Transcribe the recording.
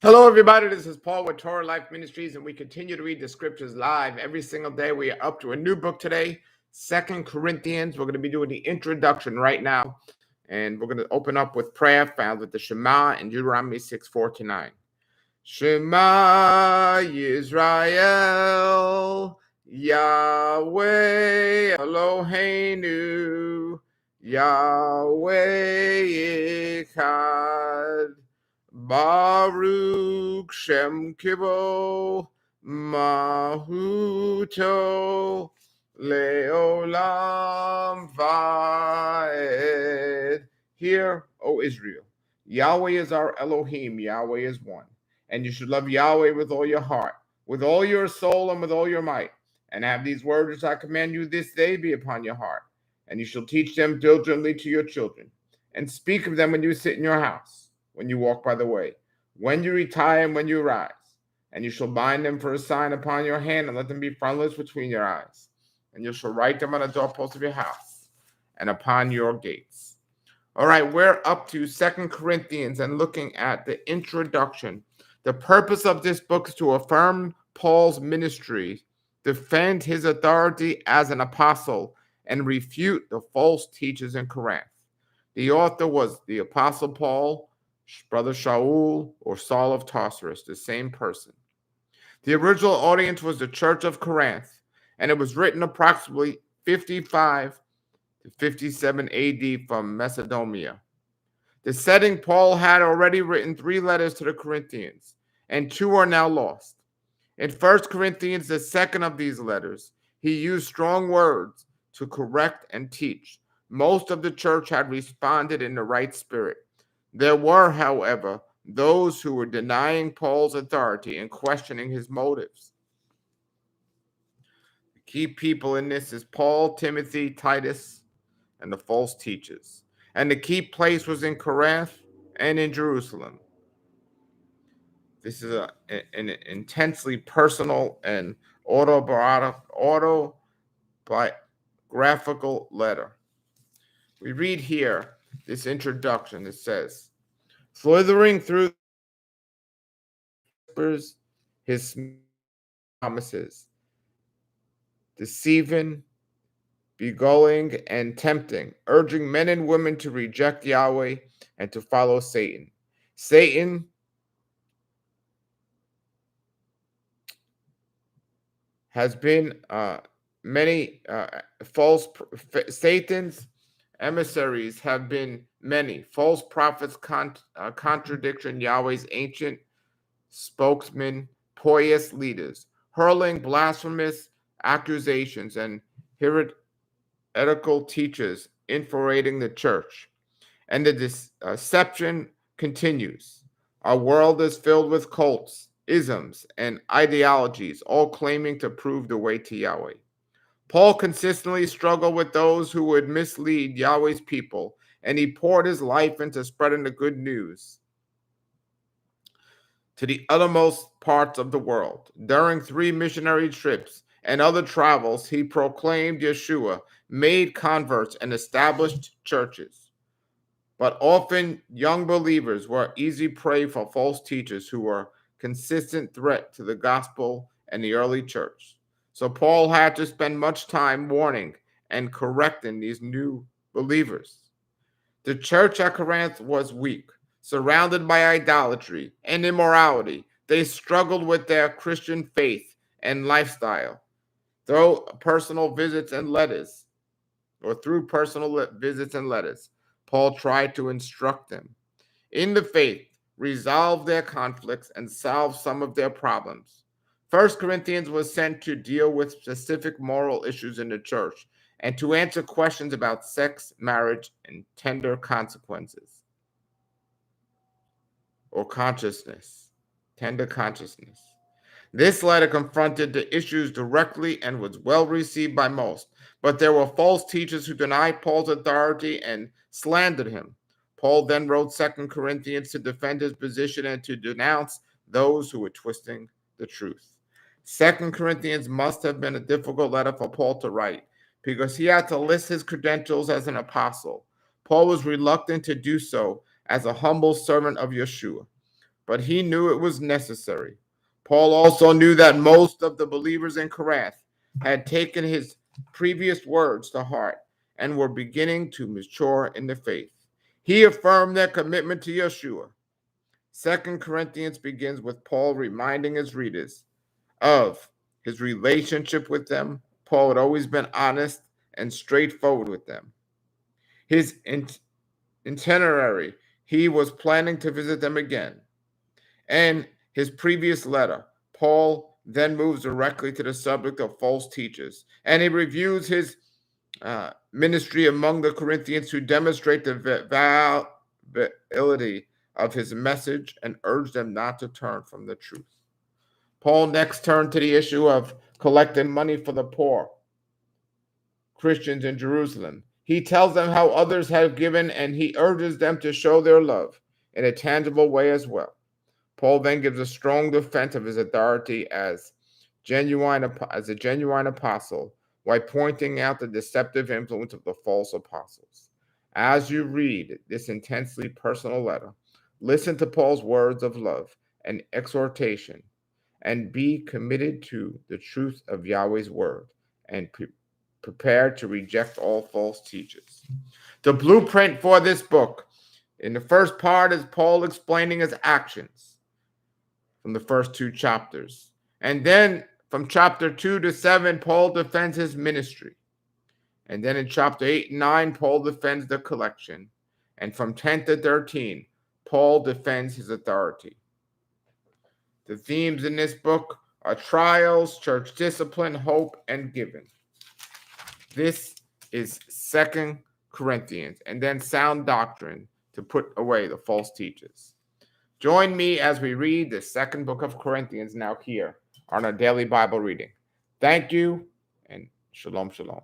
Hello, everybody. This is Paul with Torah Life Ministries, and we continue to read the scriptures live every single day. We are up to a new book today, 2 Corinthians. We're going to be doing the introduction right now, and we're going to open up with prayer found with the Shema in Deuteronomy 6:4-9. Shema Yisrael, Yahweh Eloheinu, Yahweh Echad. Baruch Shem Kibo Mahuto Leolam Vaed. Hear, O Israel, Yahweh is our Elohim, Yahweh is one. And you should love Yahweh with all your heart, with all your soul, and with all your might. And have these words which I command you this day be upon your heart. And you shall teach them diligently to your children, and speak of them when you sit in your house, when you walk by the way, when you retire and when you rise. And you shall bind them for a sign upon your hand, and let them be frontlets between your eyes. And you shall write them on the doorposts of your house and upon your gates. All right, we're up to 2 Corinthians and looking at the introduction. The purpose of this book is to affirm Paul's ministry, defend his authority as an apostle, and refute the false teachers in Corinth. The author was the Apostle Paul, Brother Shaul, or Saul of Tarsus, the same person. The original audience was the Church of Corinth, and it was written approximately 55 to 57 AD from Macedonia. The setting: Paul had already written 3 letters to the Corinthians, and 2 are now lost. In 1 Corinthians, the second of these letters, he used strong words to correct and teach. Most of the church had responded in the right spirit. There were, however, those who were denying Paul's authority and questioning his motives. The key people in this is Paul, Timothy, Titus, and the false teachers. And the key place was in Corinth and in Jerusalem. This is an intensely personal and autobiographical letter. We read here this introduction. It says, slithering through his promises, deceiving, beguiling, and tempting, urging men and women to reject Yahweh and to follow Satan. Satan has been Satan's emissaries have been many. False prophets contradiction Yahweh's ancient spokesmen, pious leaders, hurling blasphemous accusations, and heretical teachers infiltrating the church. And the deception continues. Our world is filled with cults, isms, and ideologies, all claiming to prove the way to Yahweh. Paul consistently struggled with those who would mislead Yahweh's people, and he poured his life into spreading the good news to the uttermost parts of the world. During 3 missionary trips and other travels, he proclaimed Yeshua, made converts, and established churches. But often young believers were easy prey for false teachers who were a consistent threat to the gospel and the early church. So Paul had to spend much time warning and correcting these new believers. The church at Corinth was weak, surrounded by idolatry and immorality. They struggled with their Christian faith and lifestyle. Through personal visits and letters, Paul tried to instruct them in the faith, resolve their conflicts, and solve some of their problems. 1 Corinthians was sent to deal with specific moral issues in the church and to answer questions about sex, marriage, and tender conscience. This letter confronted the issues directly and was well received by most, but there were false teachers who denied Paul's authority and slandered him. Paul then wrote 2 Corinthians to defend his position and to denounce those who were twisting the truth. 2 Corinthians must have been a difficult letter for Paul to write because he had to list his credentials as an apostle. Paul was reluctant to do so as a humble servant of Yeshua. but he knew it was necessary. Paul also knew that most of the believers in Corinth had taken his previous words to heart and were beginning to mature in the faith. He affirmed their commitment to Yeshua. 2 Corinthians begins with Paul reminding his readers of his relationship with them. Paul had always been honest and straightforward with them. His itinerary, he was planning to visit them again. And his previous letter, Paul then moves directly to the subject of false teachers, and he reviews his ministry among the Corinthians to demonstrate the validity of his message and urge them not to turn from the truth. Paul next turned to the issue of collecting money for the poor Christians in Jerusalem. He tells them how others have given, and he urges them to show their love in a tangible way as well. Paul then gives a strong defense of his authority as a genuine apostle, while pointing out the deceptive influence of the false apostles. As you read this intensely personal letter, listen to Paul's words of love and exhortation, and be committed to the truth of Yahweh's word, and prepared to reject all false teachers. The blueprint for this book, in the first part, is Paul explaining his actions from the first two chapters. And then from chapter 2 to 7, Paul defends his ministry. And then in chapter 8 and 9, Paul defends the collection. And from 10 to 13, Paul defends his authority. The themes in this book are trials, church discipline, hope, and giving. This is 2 Corinthians, and then sound doctrine to put away the false teachers. Join me as we read the second book of Corinthians now here on our daily Bible reading. Thank you, and shalom, shalom.